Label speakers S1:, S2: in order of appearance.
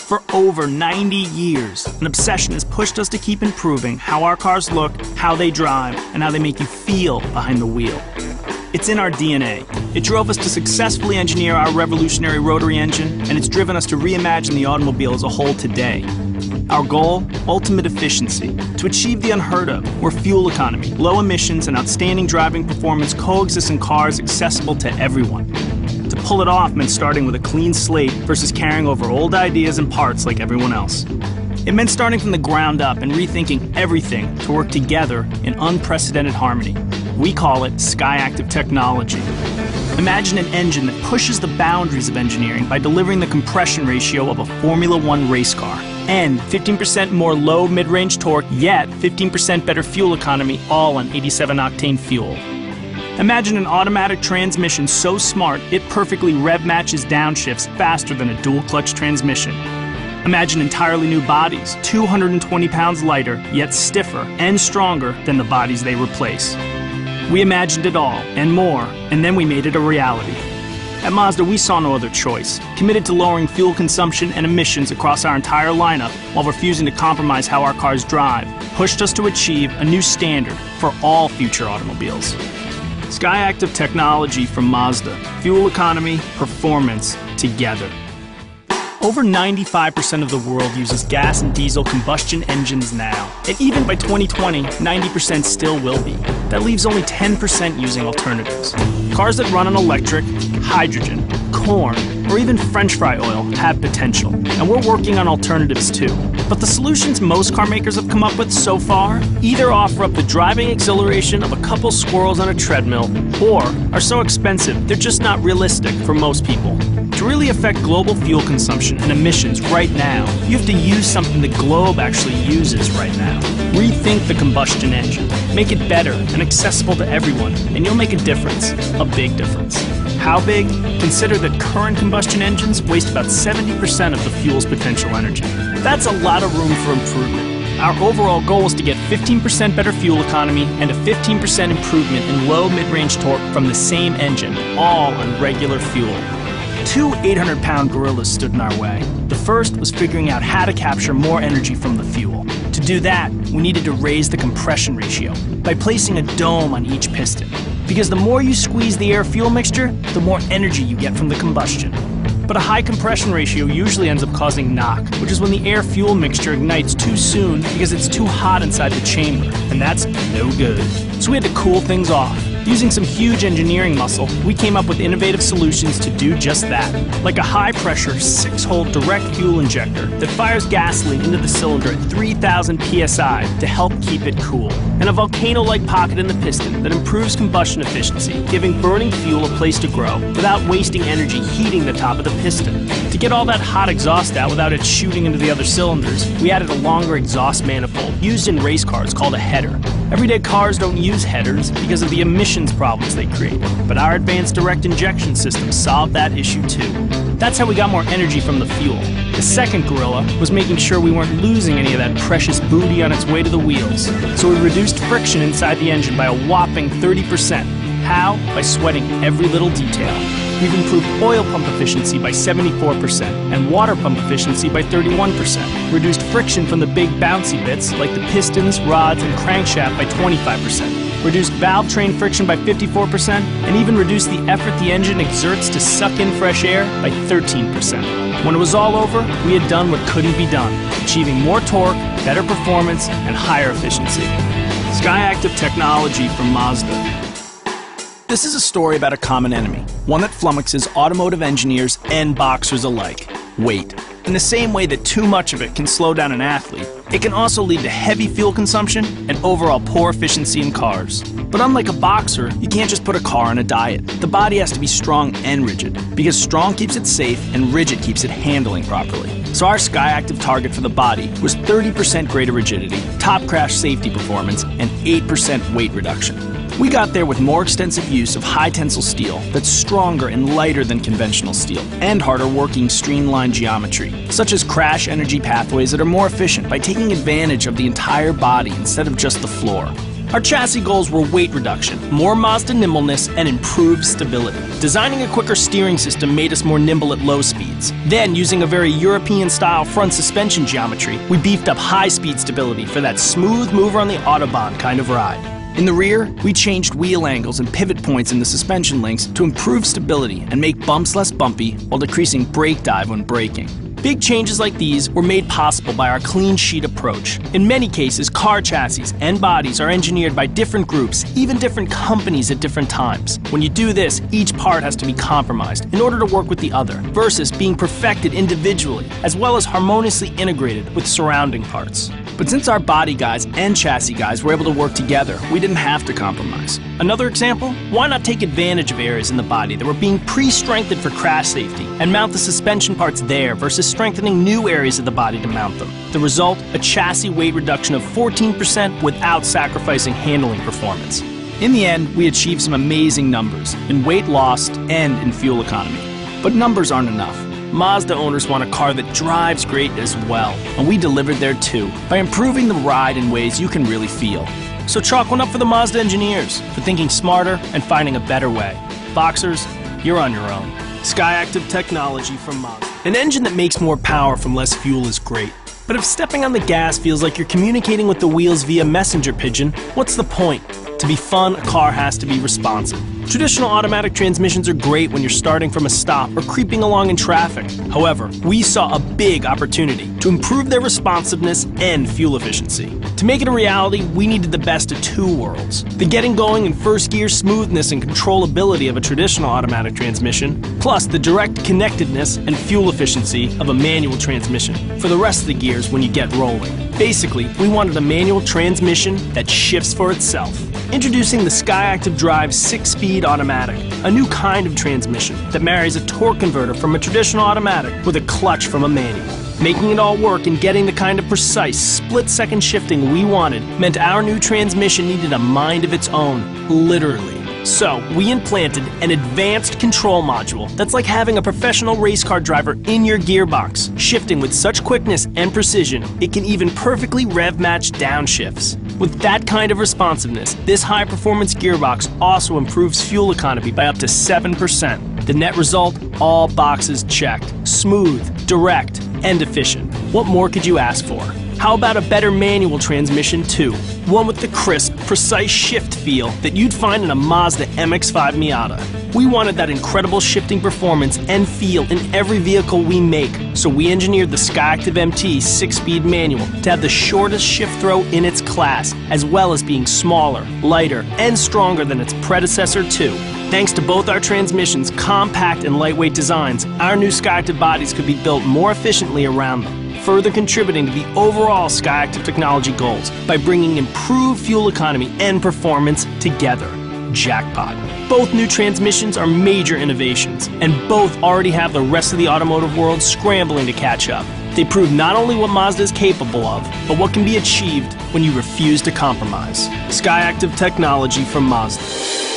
S1: For over 90 years, an obsession has pushed us to keep improving how our cars look, how they drive, and how they make you feel behind the wheel. It's in our DNA. It drove us to successfully engineer our revolutionary rotary engine, and it's driven us to reimagine the automobile as a whole today. Our goal? Ultimate efficiency. To achieve the unheard of, where fuel economy, low emissions, and outstanding driving performance coexist in cars accessible to everyone. To pull it off meant starting with a clean slate versus carrying over old ideas and parts like everyone else. It meant starting from the ground up and rethinking everything to work together in unprecedented harmony. We call it SkyActiv technology. Imagine an engine that pushes the boundaries of engineering by delivering the compression ratio of a Formula One race car. And 15% more low mid-range torque, yet 15% better fuel economy, all on 87-octane fuel. Imagine an automatic transmission so smart it perfectly rev matches downshifts faster than a dual-clutch transmission. Imagine entirely new bodies, 220 pounds lighter, yet stiffer and stronger than the bodies they replace. We imagined it all, and more, and then we made it a reality. At Mazda, we saw no other choice, committed to lowering fuel consumption and emissions across our entire lineup while refusing to compromise how our cars drive, pushed us to achieve a new standard for all future automobiles. SkyActiv technology from Mazda. Fuel economy, performance, together. Over 95% of the world uses gas and diesel combustion engines now. And even by 2020, 90% still will be. That leaves only 10% using alternatives. Cars that run on electric, hydrogen, corn, or even French fry oil have potential. And we're working on alternatives too. But the solutions most car makers have come up with so far either offer up the driving exhilaration of a couple squirrels on a treadmill, or are so expensive they're just not realistic for most people. To really affect global fuel consumption and emissions right now, you have to use something the globe actually uses right now. Rethink the combustion engine. Make it better and accessible to everyone, and you'll make a difference, a big difference. How big? Consider that current combustion engines waste about 70% of the fuel's potential energy. That's a lot of room for improvement. Our overall goal is to get 15% better fuel economy and a 15% improvement in low mid-range torque from the same engine, all on regular fuel. Two 800-pound gorillas stood in our way. The first was figuring out how to capture more energy from the fuel. To do that, we needed to raise the compression ratio by placing a dome on each piston. Because the more you squeeze the air-fuel mixture, the more energy you get from the combustion. But a high compression ratio usually ends up causing knock, which is when the air-fuel mixture ignites too soon because it's too hot inside the chamber, and that's no good. So we had to cool things off. Using some huge engineering muscle, we came up with innovative solutions to do just that. Like a high-pressure, 6-hole direct fuel injector that fires gasoline into the cylinder at 3,000 psi to help keep it cool. And a volcano-like pocket in the piston that improves combustion efficiency, giving burning fuel a place to grow without wasting energy heating the top of the piston. To get all that hot exhaust out without it shooting into the other cylinders, we added a longer exhaust manifold used in race cars called a header. Everyday cars don't use headers because of the emissions problems they create, but our advanced direct injection system solved that issue too. That's how we got more energy from the fuel. The second gorilla was making sure we weren't losing any of that precious booty on its way to the wheels. So we reduced friction inside the engine by a whopping 30%. How? By sweating every little detail. We've improved oil pump efficiency by 74% and water pump efficiency by 31%. Reduced friction from the big bouncy bits like the pistons, rods, and crankshaft by 25%. Reduced valve train friction by 54%, and even reduced the effort the engine exerts to suck in fresh air by 13%. When it was all over, we had done what couldn't be done, achieving more torque, better performance, and higher efficiency. SkyActiv technology from Mazda. This is a story about a common enemy, one that flummoxes automotive engineers and boxers alike: weight. In the same way that too much of it can slow down an athlete, it can also lead to heavy fuel consumption and overall poor efficiency in cars. But unlike a boxer, you can't just put a car on a diet. The body has to be strong and rigid, because strong keeps it safe and rigid keeps it handling properly. So our SkyActiv target for the body was 30% greater rigidity, top crash safety performance, and 8% weight reduction. We got there with more extensive use of high-tensile steel that's stronger and lighter than conventional steel, and harder working streamlined geometry, such as crash energy pathways that are more efficient by taking advantage of the entire body instead of just the floor. Our chassis goals were weight reduction, more Mazda nimbleness, and improved stability. Designing a quicker steering system made us more nimble at low speeds. Then, using a very European-style front suspension geometry, we beefed up high-speed stability for that smooth mover on the Autobahn kind of ride. In the rear, we changed wheel angles and pivot points in the suspension links to improve stability and make bumps less bumpy while decreasing brake dive when braking. Big changes like these were made possible by our clean sheet approach. In many cases, car chassis and bodies are engineered by different groups, even different companies at different times. When you do this, each part has to be compromised in order to work with the other, versus being perfected individually, as well as harmoniously integrated with surrounding parts. But since our body guys and chassis guys were able to work together, we didn't have to compromise. Another example? Why not take advantage of areas in the body that were being pre-strengthened for crash safety and mount the suspension parts there versus strengthening new areas of the body to mount them? The result? A chassis weight reduction of 14% without sacrificing handling performance. In the end, we achieved some amazing numbers in weight lost and in fuel economy. But numbers aren't enough. Mazda owners want a car that drives great as well, and we delivered there too, by improving the ride in ways you can really feel. So chalk one up for the Mazda engineers, for thinking smarter and finding a better way. Boxers, you're on your own. SkyActiv technology from Mazda. An engine that makes more power from less fuel is great. But if stepping on the gas feels like you're communicating with the wheels via messenger pigeon, what's the point? To be fun, a car has to be responsive. Traditional automatic transmissions are great when you're starting from a stop or creeping along in traffic. However, we saw a big opportunity to improve their responsiveness and fuel efficiency. To make it a reality, we needed the best of two worlds. The getting going and first gear smoothness and controllability of a traditional automatic transmission, plus the direct connectedness and fuel efficiency of a manual transmission for the rest of the gears when you get rolling. Basically, we wanted a manual transmission that shifts for itself. Introducing the SkyActiv Drive 6-speed automatic, a new kind of transmission that marries a torque converter from a traditional automatic with a clutch from a manual. Making it all work and getting the kind of precise, split-second shifting we wanted meant our new transmission needed a mind of its own, literally. So, we implanted an advanced control module that's like having a professional race car driver in your gearbox, shifting with such quickness and precision, it can even perfectly rev match downshifts. With that kind of responsiveness, this high-performance gearbox also improves fuel economy by up to 7%. The net result? All boxes checked. Smooth, direct, and efficient. What more could you ask for? How about a better manual transmission too? One with the crisp, precise shift feel that you'd find in a Mazda MX-5 Miata. We wanted that incredible shifting performance and feel in every vehicle we make, so we engineered the SkyActiv MT 6-speed manual to have the shortest shift throw in its class, as well as being smaller, lighter, and stronger than its predecessor too. Thanks to both our transmissions' compact and lightweight designs, our new SkyActiv bodies could be built more efficiently around them, further contributing to the overall SkyActiv technology goals by bringing improved fuel economy and performance together. Jackpot. Both new transmissions are major innovations, and both already have the rest of the automotive world scrambling to catch up. They prove not only what Mazda is capable of, but what can be achieved when you refuse to compromise. SkyActiv technology from Mazda.